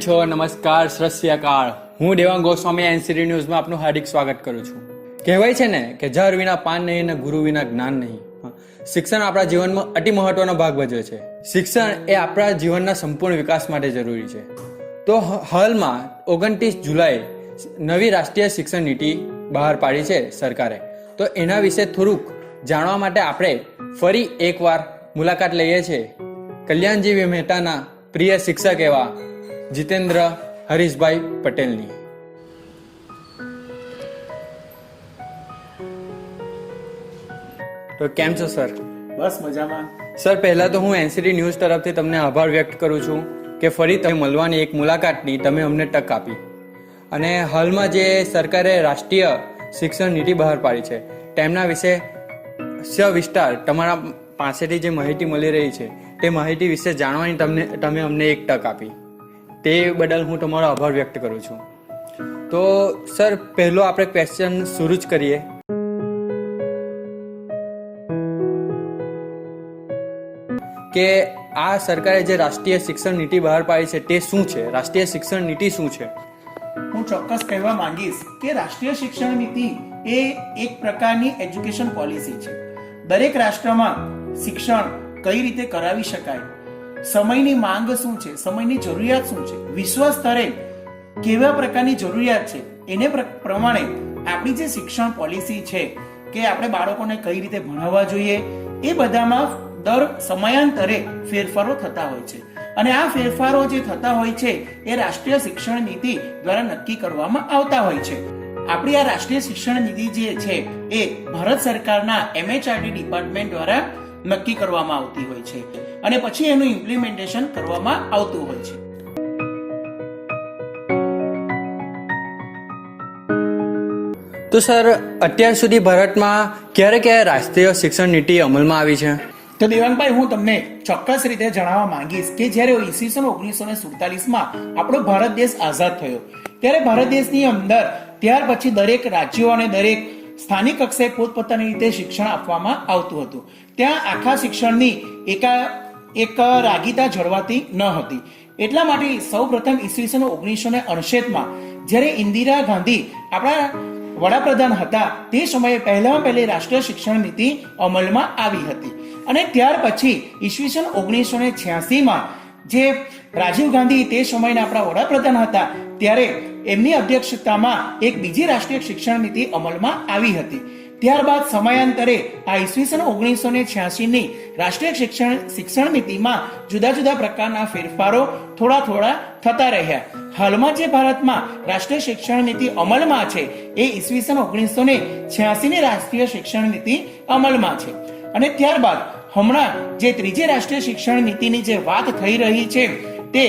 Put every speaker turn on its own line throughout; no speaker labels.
છો? નમસ્કાર, સત શ્રી અકાળ. હું દેવાંગ ગોસ્વામી એનસીટી ન્યૂઝમાં આપનું હાર્દિક સ્વાગત કરું છું. કહેવાય છે ને કે ઝાડ વિના પાન નહીં અને ગુરુ વિના જ્ઞાન નહીં. શિક્ષણ આપણા જીવનમાં અતિ મહત્વનો ભાગ ભજવે છે. શિક્ષણ એ આપણા જીવનના સંપૂર્ણ વિકાસ માટે જરૂરી છે. તો હાલમાં 29 જુલાઈ નવી રાષ્ટ્રીય શિક્ષણ નીતિ બહાર પાડી છે સરકારે. તો એના વિશે થોડુંક જાણવા માટે આપણે ફરી એકવાર મુલાકાત લઈએ છીએ કલ્યાણજી મહેતાના પ્રિય શિક્ષક એવા જીતેન્દ્ર હરીશભાઈ પટેલની. તો કેમ છો સર?
બસ મજામાં.
સર, પહેલા તો હું એનસીટી ન્યૂઝ તરફથી તમને આભાર વ્યક્ત કરું છું કે ફરી તમે મળવાની એક મુલાકાતની તમે અમને તક આપી. અને હાલમાં જે સરકારે રાષ્ટ્રીય શિક્ષણ નીતિ બહાર પાડી છે તેમના વિશે સવિસ્તાર તમારા પાસેથી જે માહિતી મળી રહી છે તે માહિતી વિશે જાણવાની તમે અમને એક તક આપી. તે બદલ હું તમારો આભાર વ્યક્ત કરું છું. તો સર, પહેલો આપણે ક્વેશ્ચન શરૂ જ કરીએ. કે આ સરકારે જે રાષ્ટ્રીય શિક્ષણ નીતિ બહાર પાડી છે તે શું છે? રાષ્ટ્રીય શિક્ષણ નીતિ શું છે?
હું ચોક્કસ કહેવા માંગીશ કે રાષ્ટ્રીય શિક્ષણ નીતિ એ એક પ્રકારની એજ્યુકેશન પોલિસી છે. દરેક રાષ્ટ્રમાં શિક્ષણ કઈ રીતે કરાવી શકાય, સમયની માંગ શું છે, સમયની જરૂરિયાત શું છે, વિશ્વ સ્તરે કેવા પ્રકારની જરૂરિયાત છે, એને પ્રમાણે આપણી જે શિક્ષણ પોલિસી છે કે આપણે બાળકોને કઈ રીતે ભણાવવા જોઈએ એ બધામાં દર સમયાંતરે ફેરફારો થતા હોય છે. અને આ ફેરફારો જે થતા હોય છે એ રાષ્ટ્રીય શિક્ષણ નીતિ દ્વારા નક્કી કરવામાં આવતા હોય છે. આપણી આ રાષ્ટ્રીય શિક્ષણ નીતિ જે છે એ ભારત સરકારના MHRD ડિપાર્ટમેન્ટ દ્વારા નક્કી કરવામાં આવતી હોય છે અને પછી એનું ઇમ્પ્લિમેન્ટેશન કરવામાં આવતું હોય છે.
તો સર, અત્યાર સુધી ભારતમાં ક્યારે રાષ્ટ્રીય શિક્ષણ નીતિ અમલમાં આવી છે?
તો દેવાંગભાઈ, હું તમને ચોક્કસ રીતે જણાવવા માંગીશ કે જ્યારે ઈસવીસન 1947માં આપણો ભારત દેશ આઝાદ થયો ત્યારે ભારત દેશની અંદર ત્યાર પછી દરેક રાજ્યો અને દરેક સ્થાનિક કક્ષાએ પોતપોતાની રીતે શિક્ષણ આપવામાં આવતું હતું. ત્યાં આખા શિક્ષણની એક રાગીતા જળવાતી ન હતી. એટલા માટે સૌ પ્રથમ ઈસવીસન 1968માં જ્યારે ઇન્દિરા ગાંધી આપણા વડાપ્રધાન હતા તે સમયે પહેલી રાષ્ટ્રીય શિક્ષણ નીતિ અમલમાં આવી હતી. અને ત્યાર પછી ઈસવીસન 1986માં જે રાજીવ ગાંધી તે સમયના આપણા વડાપ્રધાન હતા ત્યારે એમની અધ્યક્ષતામાં એક બીજી રાષ્ટ્રીય શિક્ષણ નીતિ અમલમાં આવી હતી. ત્યારબાદ સમયાંતરે આ ઈસવીસન 1986ની રાષ્ટ્રીય શિક્ષણ નીતિમાં જુદા જુદા પ્રકારના ફેરફારો થોડા થતા રહ્યા. હાલમાં જે ભારતમાં રાષ્ટ્રીય શિક્ષણ નીતિ અમલમાં છે એ ઈસવીસન 1986ની રાષ્ટ્રીય શિક્ષણ નીતિ અમલમાં છે. અને ત્યારબાદ હમણાં જે ત્રીજી રાષ્ટ્રીય શિક્ષણ નીતિની જે વાત થઈ રહી છે તે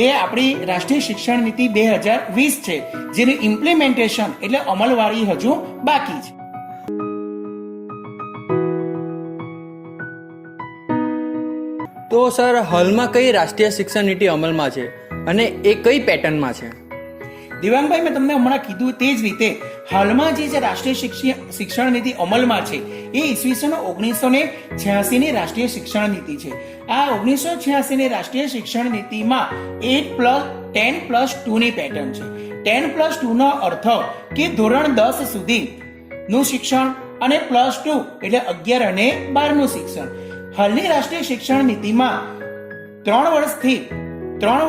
એ આપણી રાષ્ટ્રીય શિક્ષણ નીતિ 2020 છે, જેની ઇમ્પ્લિમેન્ટેશન એટલે અમલવારી હજુ બાકી છે.
તો સર, હાલમાં કઈ રાષ્ટ્રીય શિક્ષણ નીતિ અમલમાં છે અને એ કઈ પેટર્નમાં છે?
દિવાંગભાઈ, મેં તમને હમણાં કીધું તે જ રીતે હાલમાં જે રાષ્ટ્રીય શિક્ષણ નીતિ અમલમાં છે એ ઈસવીસન 1986ની રાષ્ટ્રીય શિક્ષણ નીતિ છે. આ 1986ની રાષ્ટ્રીય શિક્ષણ નીતિમાં 10+2ની પેટર્ન છે. 10+2નો અર્થ કે ધોરણ 10 સુધીનું શિક્ષણ અને +2 એટલે 11 અને 12નું શિક્ષણ. હાલની રાષ્ટ્રીય શિક્ષણ નીતિમાં 3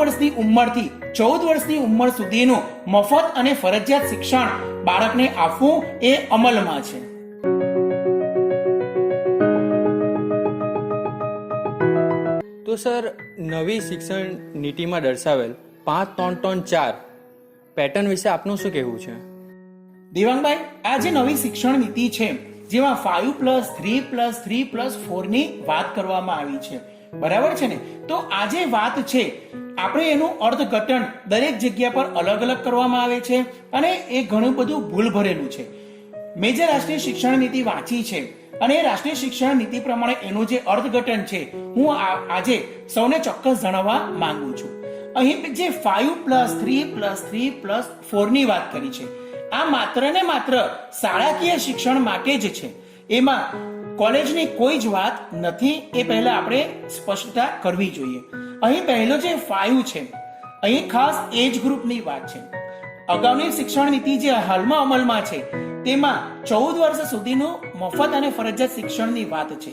વર્ષની ઉંમરથી 14 વર્ષની ઉંમર સુધીનું મફત અને ફરજિયાત શિક્ષણ બાળકને આપવું એ અમલમાં છે.
તો સર, નવી શિક્ષણ નીતિમાં દર્શાવેલ 5-3-3-4 પેટર્ન વિશે આપનું શું કહેવું છે?
દેવાંગભાઈ, આ જે નવી શિક્ષણ નીતિ છે જેમાં 5+3+3+4ની વાત કરવામાં આવી છે, બરાબર છે ને? તો આ જે વાત છે આપણે એનું અર્થઘટન દરેક જગ્યા પર અલગ અલગ કરવામાં આવે છે અને એ ઘણું બધું ભૂલ ભરેલું છે. મેં જે રાષ્ટ્રીય શિક્ષણ નીતિ વાંચી છે અને એ રાષ્ટ્રીય શિક્ષણ નીતિ પ્રમાણે એનું જે અર્થઘટન છે હું આજે સૌને ચોક્કસ જણાવવા માંગુ છું. અહીં જે 5+3+3+4ની વાત કરી છે આ માત્ર ને માત્ર શાળાકીય શિક્ષણ માટે જ છે. એમાં કોલેજની કોઈ જ વાત નથી, એ પહેલા આપણે સ્પષ્ટતા કરવી જોઈએ. અહીં પહેલો જે 5 છે અહીં ખાસ એજ ગ્રુપની વાત છે. અગાઉની શિક્ષણ નીતિ જે હાલમાં અમલમાં છે તેમાં 14 વર્ષ સુધીનું મફત અને ફરજિયાત શિક્ષણની વાત છે.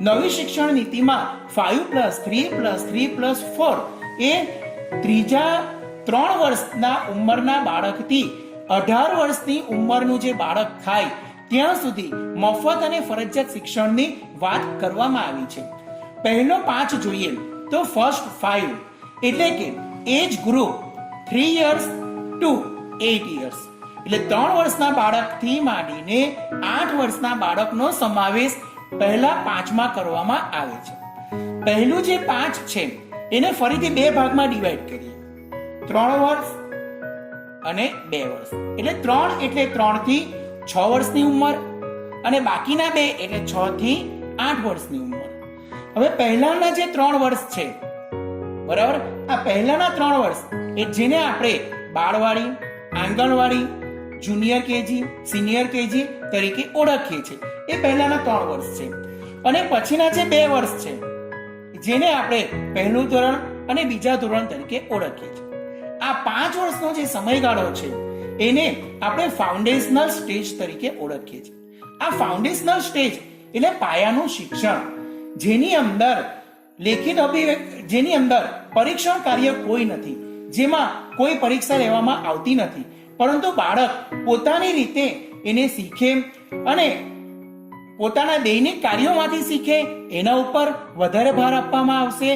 નવી શિક્ષણ નીતિમાં 5+3+3+4 એ ત્રીજા 3 વર્ષના ઉંમરના બાળકથી 18 વર્ષની ઉંમરનું જે બાળક થાય ત્યાં સુધી મફત અને ફરજિયાત શિક્ષણની વાત કરવામાં આવી છે. પહેલો 5 જોઈએ તો ફર્સ્ટ 5 એટલે કે age group 3 years to 8 years એટલે 3 વર્ષના બાળકથી માંડીને 8 વર્ષના બાળકનો સમાવેશ પહેલા 5માં કરવામાં આવે છે. પહેલું જે 5 છે એને ફરીથી 2 ભાગમાં ડિવાઈડ કરીએ. 3 વર્ષ અને 2 વર્ષ એટલે 3 એટલે 3 થી 6 વર્ષની ઉંમર અને બાકીના 2 એટલે 6 થી 8 વર્ષની ઉંમર. હવે પહેલાના જે 3 વર્ષ છે બરાબર, આ પહેલાના 3 વર્ષ એ જેને આપણે બાળવાડી, આંગણવાડી, જુનિયર કેજી, સિનિયર કેજી તરીકે ઓળખીએ છીએ, એ પહેલાના 3 વર્ષ છે. અને પછીના જે 2 વર્ષ છે જેને આપણે પહેલું ધોરણ અને બીજા ધોરણ તરીકે ઓળખીએ છીએ. આ 5 વર્ષનો જે સમયગાળો છે એને આપણે ફાઉન્ડેશનલ સ્ટેજ તરીકે ઓળખીએ છીએ. આ ફાઉન્ડેશનલ સ્ટેજ એટલે પાયાનું શિક્ષણ, જેની અંદર જેની અંદર પરીક્ષણ કાર્ય કોઈ નથી, જેમાં કોઈ પરીક્ષા લેવામાં આવતી નથી, પરંતુ બાળક પોતાની રીતે એને શીખે અને પોતાના દૈનિક કાર્યોમાંથી શીખે એના ઉપર વધારે ભાર આપવામાં આવશે,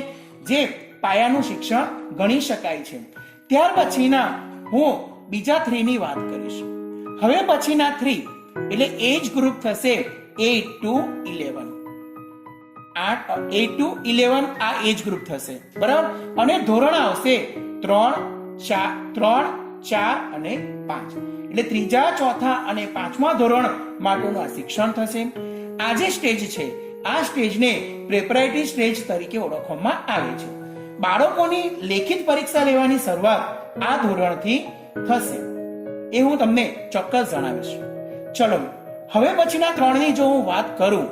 જે પાયાનું શિક્ષણ ગણી શકાય છે. ત્યાર પછીના હું બીજા 3 ની વાત કરીશ. હવે પછીના 3 એટલે એજ ગ્રુપ થશે 8 to 11. 8 to 11 આ એજ ગ્રુપ થશે બરાબર. અને ધોરણ આવશે 3, 4 અને 5 એટલે ત્રીજા, ચોથા અને 5મા ધોરણ માટેનું આ શિક્ષણ થશે. આ જે સ્ટેજ છે આ સ્ટેજને પ્રેપરેટરી સ્ટેજ તરીકે ઓળખવામાં આવે છે. બાળકોની લેખિત પરીક્ષા લેવાની શરૂઆત આ ધોરણથી થશે, એ હું તમને ચોક્કસ જણાવીશ. ચલો હવે પછીના 3 ની જો હું વાત કરું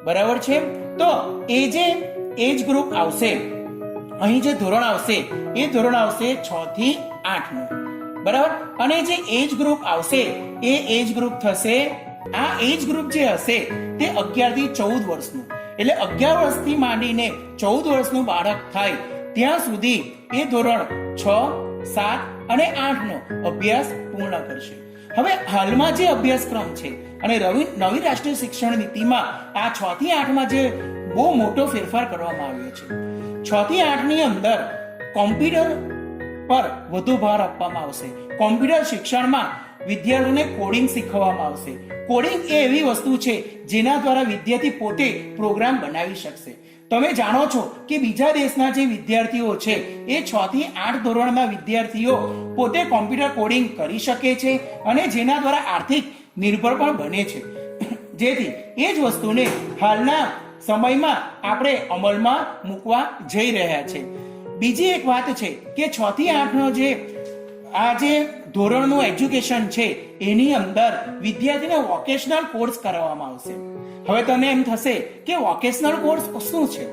બરાબર છે, તો એ જે એજ ગ્રુપ આવશે, અહીં જે ધોરણ આવશે એ ધોરણ આવશે 6 થી 8 નું બરાબર. અને જે એજ ગ્રુપ આવશે એ એજ ગ્રુપ થશે, આ એજ ગ્રુપ જે હશે તે 11 થી 14 વર્ષનું એટલે 11 વર્ષથી માંડીને 14 વર્ષનું બાળક થાય ત્યાં સુધી એ ધોરણ 6, 7 અને 8 નો અભ્યાસ પૂર્ણ કરશે. હવે હાલમાં જે અભ્યાસક્રમ છે અને નવી રાષ્ટ્રીય શિક્ષણ નીતિમાં આ 6 થી 8 માં જે બહુ મોટો ફેરફાર કરવામાં આવ્યો છે. 6 થી 8 ની અંદર કોમ્પ્યુટર પર વધુ ભાર આપવામાં આવશે. કોમ્પ્યુટર શિક્ષણમાં વિદ્યાર્થીઓને કોડિંગ શીખવવામાં આવશે. કોડિંગ એ એવી વસ્તુ છે જેના દ્વારા વિદ્યાર્થી પોતે પ્રોગ્રામ બનાવી શકશે. તમે જાણો છો કે બીજા દેશના જે વિદ્યાર્થીઓ છે એ 6 થી 8 ધોરણના વિદ્યાર્થીઓ પોતે કોમ્પ્યુટર કોડિંગ કરી શકે છે અને જેના દ્વારા આર્થિક નિર્ભર પણ બને છે. જેથી એ જ વસ્તુને હાલના સમયમાં આપણે અમલમાં મૂકવા જઈ રહ્યા છે. બીજી એક વાત છે કે 6 થી 8 નો જે ધોરણનું એજ્યુકેશન છે એની અંદર વિદ્યાર્થીને વોકેશનલ કોર્સ કરાવવામાં આવશે. હવે તમને એમ થશે કે વોકેશનલ કોર્સ શું છે?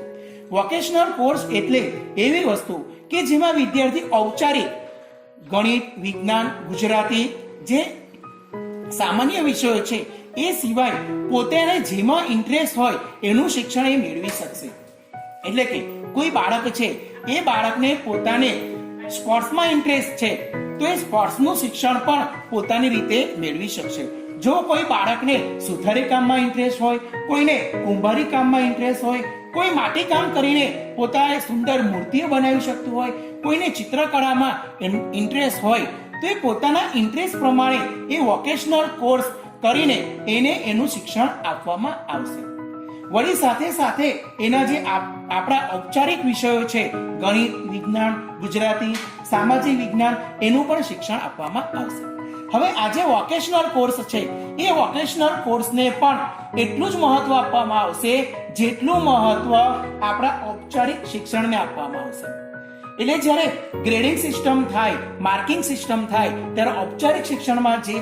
વોકેશનલ કોર્સ એટલે એવી વસ્તુ કે જેમાં વિદ્યાર્થી ઔપચારિક ગણિત, વિજ્ઞાન, ગુજરાતી જે સામાન્ય વિષયો છે એ સિવાય પોતાને જેમાં ઇન્ટરેસ્ટ હોય એનું શિક્ષણ એ મેળવી શકશે. એટલે કે કોઈ બાળક છે એ બાળકને પોતાને સ્પોર્ટ્સમાં ઇન્ટરેસ્ટ છે તો એ સ્પોર્ટ્સનું શિક્ષણ પણ પોતાની રીતે મેળવી શકશે. જો કોઈ બાળકને સુથારી કામમાં ઇન્ટરેસ્ટ હોય, કોઈને કુંભારી કામમાં ઇન્ટરેસ્ટ હોય, કોઈ માટી કામ કરીને પોતાને સુંદર મૂર્તિઓ બનાવી શકતું હોય, કોઈને ચિત્રકળામાં ઇન્ટરેસ્ટ હોય તો એ પોતાના ઇન્ટરેસ્ટ પ્રમાણે એ વોકેશનલ કોર્સ કરીને એને એનું શિક્ષણ આપવામાં આવશે. વળી સાથે સાથે એના જે આપણા ઔપચારિક વિષયો છે ગણિત, વિજ્ઞાન, ગુજરાતી, સામાજિક વિજ્ઞાન એનું પણ શિક્ષણ આપવામાં આવશે. હવે આ જે વોકેશનલ કોર્સ છે એ વોકેશનલ કોર્સને પણ એટલું જ મહત્વ આપવામાં આવશે જેટલું મહત્વ આપણા ઔપચારિક શિક્ષણને આપવામાં આવશે. એટલે જ્યારે ગ્રેડિંગ સિસ્ટમ થાય, માર્કિંગ સિસ્ટમ થાય ત્યારે ઔપચારિક શિક્ષણમાં જે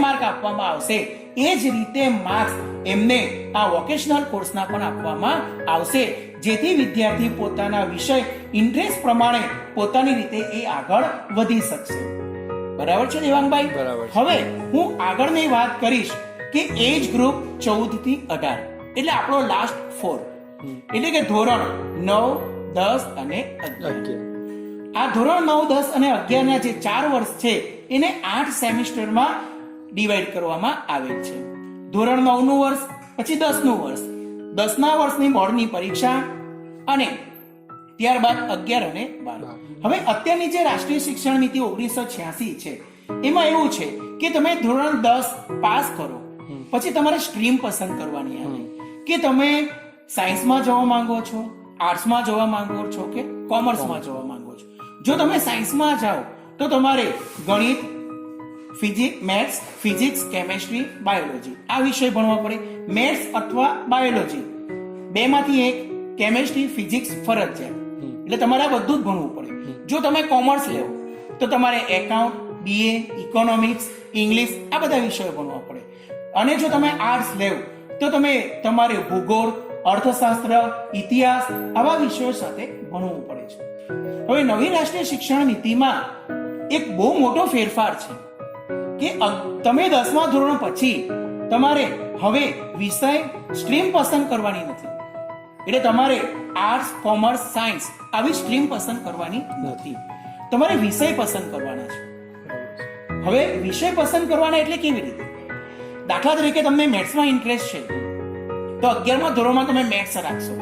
માર્ક આપવામાં આવશે એ જ રીતે માર્ક્સ એમને આ વોકેશનલ કોર્સના પણ આપવામાં આવશે, જેથી વિદ્યાર્થી પોતાના વિષય ઇન્ટરેસ્ટ પ્રમાણે પોતાની રીતે એ આગળ વધી શકશે. બરાબર છે દેવાંગભાઈ?
બરાબર છે.
હવે હું આગળની વાત કરીશ કે એજ ગ્રુપ 14 થી 18 એટલે આપણો લાસ્ટ 4 એટલે કે ધોરણ 9, 10 અને 11. આ ધોરણ 9, 10 અને 11 ના જે 4 વર્ષ છે એને 8 સેમિસ્ટરમાં ડિવાઈડ કરવામાં આવેલ છે. ધોરણ 9 નું વર્ષ, પછી 10 નું વર્ષ, 10 ના વર્ષની બોર્ડની પરીક્ષા અને ત્યારબાદ 11 અને 12. હવે અત્યારની જે રાષ્ટ્રીય શિક્ષણ નીતિ 1986 છે એમાં એવું છે કે તમે ધોરણ 10 પાસ કરો પછી તમારે સ્ટ્રીમ પસંદ કરવાની આવે કે તમે સાયન્સમાં જવા માંગો છો, આર્ટ્સમાં જવા માંગો છો કે કોમર્સમાં જવા માંગો છો. જો તમે સાયન્સમાં જાઓ તો તમારે ગણિત, મેથ્સ, ફિઝિક્સ, કેમેસ્ટ્રી, બાયોલોજી આ વિષય ભણવા પડે. મેથ્સ અથવા બાયોલોજી બેમાંથી એક, કેમેસ્ટ્રી, ફિઝિક્સ ફરજિયાત, એટલે તમારે આ બધું જ ભણવું પડે. જો તમે કોમર્સ લેવો તો તમારે એકાઉન્ટ, BA, ઇકોનોમિક્સ, ઇંગ્લિશ આ બધા વિષયો ભણવા પડે. અને જો તમે આર્ટ્સ લેવો તો તમારે ભૂગોળ, અર્થશાસ્ત્ર, ઇતિહાસ આવા વિષયો સાથે ભણવું પડે છે. હવે નવી રાષ્ટ્રીય શિક્ષણ નીતિમાં એક બહુ મોટો ફેરફાર છે કે તમે 10મા ધોરણ પછી તમારે હવે વિષય સ્ટ્રીમ પસંદ કરવાની નથી. એટલે તમારે આર્ટ્સ, કોમર્સ, સાયન્સ આવી સ્ટ્રીમ પસંદ કરવાની નથી. તમારે વિષય પસંદ કરવાના છે. હવે વિષય પસંદ કરવાના એટલે કેવી રીતે? દાખલા તરીકે તમને મેથ્સમાં ઇન્ટરેસ્ટ છે તો 11મા ધોરણમાં તમે મેથ્સ રાખશો,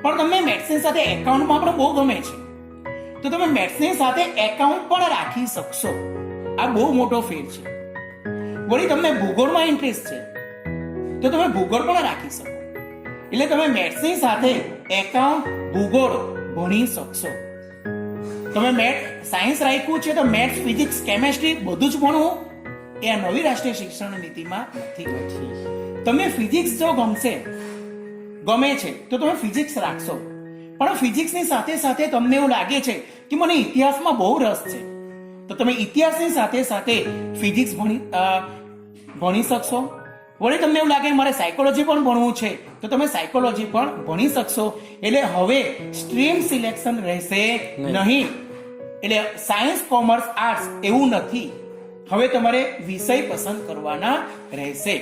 પણ તમને મેથ્સની સાથે એકાઉન્ટમાં પણ બહુ ગમે છે તો તમે મેથ્સની સાથે એકાઉન્ટ પણ રાખી શકશો. આ બહુ મોટો ફેર છે. વળી તમને ભૂગોળમાં ઇન્ટરેસ્ટ છે તો તમે ભૂગોળ પણ રાખી શકો. એટલે તમે મેથ્સની સાથે એકાઉન્ટ, ભૂગોળ ભણી શકશો. તમે સાયન્સ રાખ્યું છે તો મેથ્સ, ફિઝિક્સ, કેમેસ્ટ્રી બધું જ ભણવું એ આ નવી રાષ્ટ્રીય શિક્ષણ નીતિમાં નથી. તમને ફિઝિક્સ જો ગમે છે તો તમે ફિઝિક્સ રાખશો, પણ ફિઝિક્સની સાથે સાથે તમને એવું લાગે છે કે મને ઇતિહાસમાં બહુ રસ છે તો તમે ઇતિહાસની સાથે સાથે ફિઝિક્સ ભણી શકશો. વળી તમને એવું લાગે મારે સાયકોલોજી પણ ભણવું છે તો તમે સાયકોલોજી પણ ભણી શકશો. એટલે હવે સ્ટ્રીમ સિલેક્શન રહેશે નહીં. એટલે સાયન્સ, કોમર્સ, આર્ટ્સ એવું નથી. હવે તમારે વિષય પસંદ કરવાના રહેશે.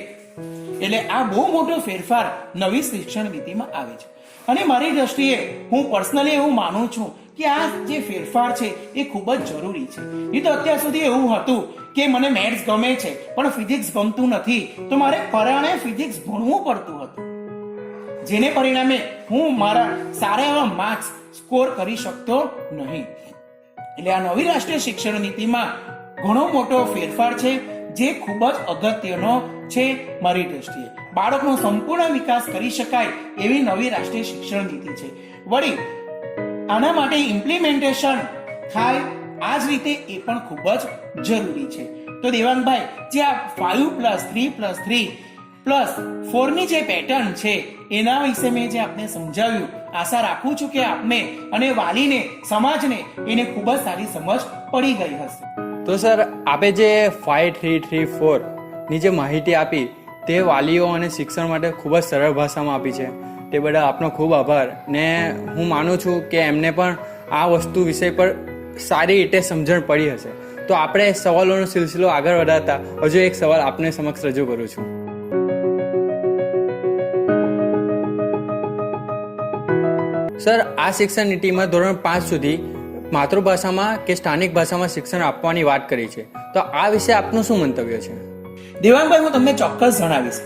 એટલે આ બહુ મોટો ફેરફાર નવી શિક્ષણ નીતિમાં આવે છે. અને મારી દ્રષ્ટિએ હું પર્સનલી એવું માનું છું કે આ જે ફેરફાર છે એ ખૂબ જ જરૂરી છે. નહીં તો અત્યાર સુધી એવું હતું કે મને મેથ્સ ગમે છે પણ ફિઝિક્સ ગમતું નથી તો મારે પરાણે ફિઝિક્સ ભણવું પડતું હતું, જેને પરિણામે હું મારા સારા એવા માર્ક્સ સ્કોર કરી શકતો નહીં. એટલે આ નવી રાષ્ટ્રીય શિક્ષણ નીતિમાં ઘણો મોટો ફેરફાર છે જે ખૂબ જ અગત્યનો છે મારી દ્રષ્ટિએ. બાળકનો સંપૂર્ણ વિકાસ કરી શકાય એવી નવી રાષ્ટ્રીય શિક્ષણ નીતિ છે. વળી આના માટે ઇમ્પ્લિમેન્ટેશન થાય આ જ રીતે એ પણ ખૂબ જ જરૂરી છે. તો દેવાંગભાઈ, જે આ 5+3+3+4 ની જે પેટર્ન છે એના વિશે મેં જે આપને સમજાવ્યું, આશા રાખું છું કે આપને અને વાલીને, સમાજને એને ખૂબ જ સારી સમજ પડી ગઈ હશે.
તો સર, આપે જે 5-3-3-4 ની જે માહિતી આપી તે વાલીઓ અને શિક્ષણ માટે ખૂબ જ સરળ ભાષામાં આપી છે. તે બદલ આપનો ખૂબ આભાર. ને હું માનું છું કે એમને પણ આ વસ્તુ વિષય પર સારી રીતે સમજણ પડી હશે. તો આપણે સવાલોનો સિલસિલો આગળ વધારતા હજુ એક સવાલ આપને સમક્ષ રજૂ કરું છું. સર, આ શિક્ષણ નીતિમાં ધોરણ 5 સુધી માતૃભાષામાં કે સ્થાનિક ભાષામાં શિક્ષણ આપવાની વાત કરી છે, તો આ વિશે આપનું શું મંતવ્ય છે?
દેવાંગભાઈ, હું તમને ચોક્કસ જણાવીશ.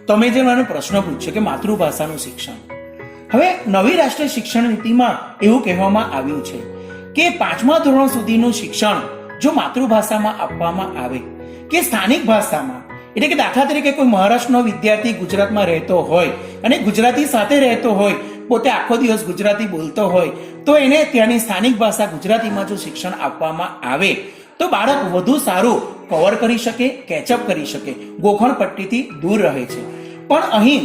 તમે જે મને પ્રશ્ન પૂછ્યો કે માતૃભાષાનું શિક્ષણ, હવે નવી રાષ્ટ્રીય શિક્ષણ નીતિમાં એવું કહેવામાં આવ્યું છે કે 5મા ધોરણ સુધીનું શિક્ષણ જો માતૃભાષામાં આપવામાં આવે કે સ્થાનિક ભાષામાં, એટલે કે દાખલા તરીકે કોઈ મહારાષ્ટ્રનો વિદ્યાર્થી ગુજરાતમાં રહેતો હોય અને ગુજરાતી સાથે રહેતો હોય, પોતે આખો દિવસ ગુજરાતી બોલતો હોય તો એને ત્યાંની સ્થાનિક ભાષા ગુજરાતીમાં જો શિક્ષણ આપવામાં આવે તો બાળક વધુ સારું કવર કરી શકે, કેચઅપ કરી શકે, ગોખણ પટ્ટીથી દૂર રહે છે. પણ અહીં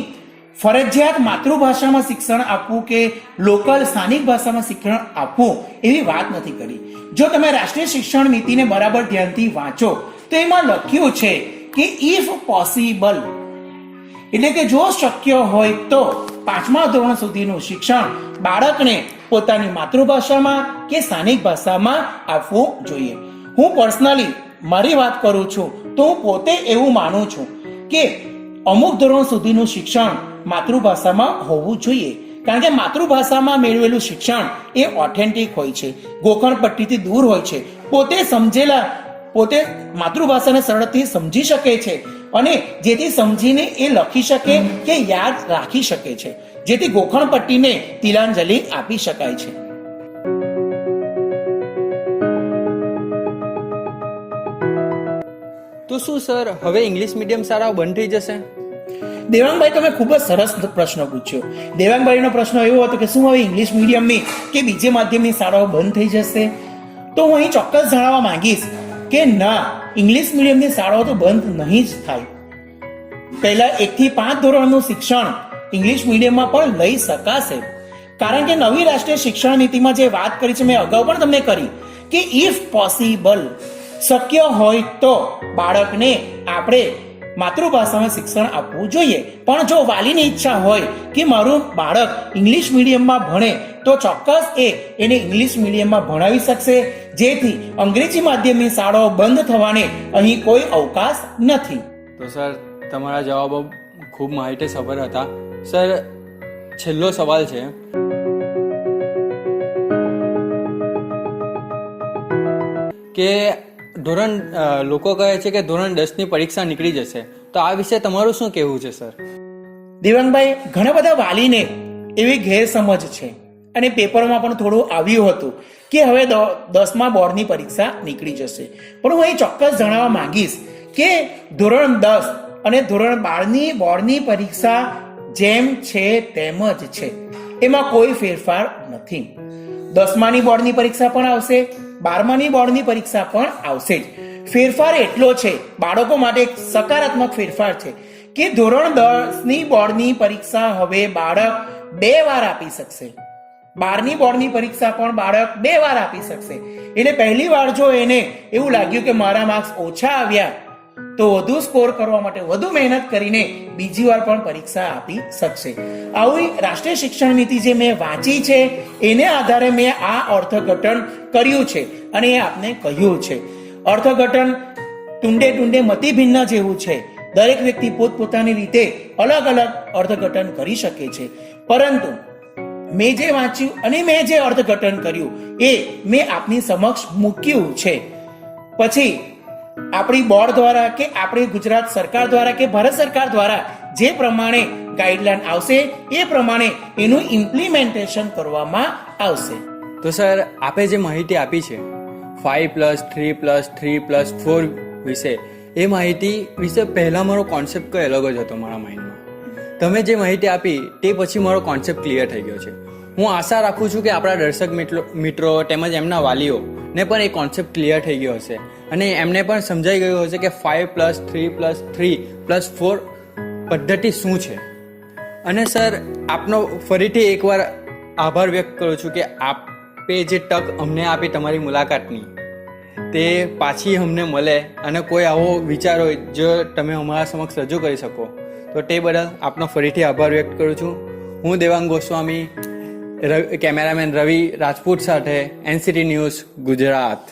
ફરજિયાત માતૃભાષામાં શિક્ષણ આપવું કે લોકલ સ્થાનિક ભાષામાં શિક્ષણ આપવું એવી વાત નથી કરી. જો તમે રાષ્ટ્રીય શિક્ષણ નીતિને બરાબર ધ્યાનથી વાંચો તો એમાં લખ્યું છે કે ઇફ પોસિબલ, એટલે કે જો શક્ય હોય તો પાંચમા ધોરણ સુધીનું શિક્ષણ બાળકને પોતાની માતૃભાષામાં કે સ્થાનિક ભાષામાં આપવું જોઈએ. હું પર્સનલી મારી વાત કરું છું તો હું પોતે એવું માનું છું કે અમુક ધોરણ સુધીનું શિક્ષણ માતૃભાષામાં હોવું જોઈએ, કારણ કે માતૃભાષામાં મેળવેલું શિક્ષણ એ ઓથેન્ટિક હોય છે, ગોખણ પટ્ટીથી દૂર હોય છે, પોતે માતૃભાષાને સરળથી સમજી શકે છે અને જેથી સમજીને એ લખી શકે કે યાદ રાખી શકે છે, જેથી ગોખણ પટ્ટીને તિલાંજલિ આપી શકાય છે.
તો શું સર હવે ઇંગ્લિશ મીડિયમ શાળાઓ બંધ થઈ જશે?
દેવાંગભાઈ, તમે ખૂબ જ સરસ પ્રશ્ન પૂછ્યો. દેવાંગભાઈનો પ્રશ્ન એવો હતો કે શું હવે ઇંગ્લિશ મીડિયમની કે બીજે માધ્યમની શાળાઓ બંધ થઈ જશે? તો હું અહીં ચોક્કસ જણાવવા માંગીશ કે ના, ઇંગ્લિશ મીડિયમની શાળાઓ તો બંધ નહીં જ થાય. પહેલા 1 થી 5 ધોરણનું શિક્ષણ ઇંગ્લિશ મીડિયમમાં પણ લઈ શકાશે, કારણ કે નવી રાષ્ટ્રીય શિક્ષણ નીતિમાં જે વાત કરી છે, મેં અગાઉ પણ તમને કરી કે ઇફ પોસિબલ, શક્ય હોય તો બાળકને આપણે માતૃભાષામાં શિક્ષણ આપવું જોઈએ. પણ જો વાલીની ઈચ્છા હોય કે મારું બાળક ઇંગ્લિશ મીડિયમમાં ભણે તો ચોક્કસ એને ઇંગ્લિશ મીડિયમમાં ભણાવી શકશે, જેથી અંગ્રેજી માધ્યમની શાળાઓ બંધ થવાને અહીં કોઈ અવકાશ નથી.
તો સર તમારા જવાબો ખૂબ માહિતીસભર હતા. સર છેલ્લો સવાલ છે કે લોકો કહે છે કે ધોરણ 10 ની પરીક્ષા નીકળી જશે, તો આ વિશે તમારું શું કહેવું છે સર?
દેવાંગભાઈ, ઘણા બધા વાલીને એવી ગેરસમજ છે અને પેપરમાં પણ થોડું આવ્યું હતું કે હવે 10મા બોર્ડની પરીક્ષા નીકળી જશે. પણ હું અહીં ચોક્કસ જણાવવા માંગીશ કે ધોરણ 10 અને ધોરણ 12ની બોર્ડની પરીક્ષા જેમ છે તેમ જ છે, એમાં કોઈ ફેરફાર નથી. 10માની બોર્ડની પરીક્ષા પણ આવશે, 12માની બોર્ડની પરીક્ષા પણ આવશે જ. ફેરફાર એટલો છે, બાળકો માટે એક સકારાત્મક ફેરફાર છે કે ધોરણ 10ની બોર્ડની પરીક્ષા હવે બાળક 2 વાર આપી શકશે. 12ની બોર્ડની પરીક્ષા પણ બાળક 2 વાર આપી શકશે. એટલે પહેલી વાર જો એને એવું લાગ્યું કે મારા માર્ક્સ ઓછા આવ્યા તો વધુ સ્કોર કરવા માટે વધુ મહેનત કરીને બીજી વાર પણ પરીક્ષા આપી શકશે. આવી રાષ્ટ્રીય શિક્ષણ નીતિ જે મેં વાંચી છે એને આધારે મેં આ અર્થઘટન કર્યું છે અને એ આપને કહ્યું છે. અર્થઘટન ટુંડે મતિ ભિન્ન જેવું છે. દરેક વ્યક્તિ પોતપોતાની રીતે અલગ અલગ અર્થઘટન કરી શકે છે, પરંતુ મેં જે વાંચ્યું અને મેં જે અર્થઘટન કર્યું એ મેં આપની સમક્ષ મૂક્યું છે. પછી આપણી બોર્ડ દ્વારા કે આપણી ગુજરાત સરકાર દ્વારા કે ભારત સરકાર દ્વારા જે પ્રમાણે ગાઈડલાઈન આવશે એ પ્રમાણે એનું ઇમ્પ્લિમેન્ટેશન કરવામાં આવશે.
તો સર આપે જે માહિતી આપી છે 5+3+3+4 વિશે, એ માહિતી વિશે પહેલા મારો કોન્સેપ્ટ કઈ અલગ જ હતો મારા માઇન્ડમાં. તમે જે માહિતી આપી તે પછી મારો કોન્સેપ્ટ ક્લિયર થઈ ગયો છે. હું આશા રાખું છું કે આપણા દર્શક મિત્રો તેમજ એમના વાલીઓને પણ એ કોન્સેપ્ટ ક્લિયર થઈ ગયો હશે અને એમને પણ સમજાઈ ગયું હશે કે 5+3+3+4 પદ્ધતિ શું છે. અને સર આપનો ફરીથી એકવાર આભાર વ્યક્ત કરું છું કે આપે જે તક અમને આપી તમારી મુલાકાતની, તે પાછી અમને મળે અને કોઈ આવો વિચાર હોય જો તમે અમારા સમક્ષ રજૂ કરી શકો તો તે બદલ આપનો ફરીથી આભાર વ્યક્ત કરું છું. હું દેવાંગ ગોસ્વામી, કેમેરામેન રવિ રાજપૂત સાથે NCT ન્યૂઝ ગુજરાત.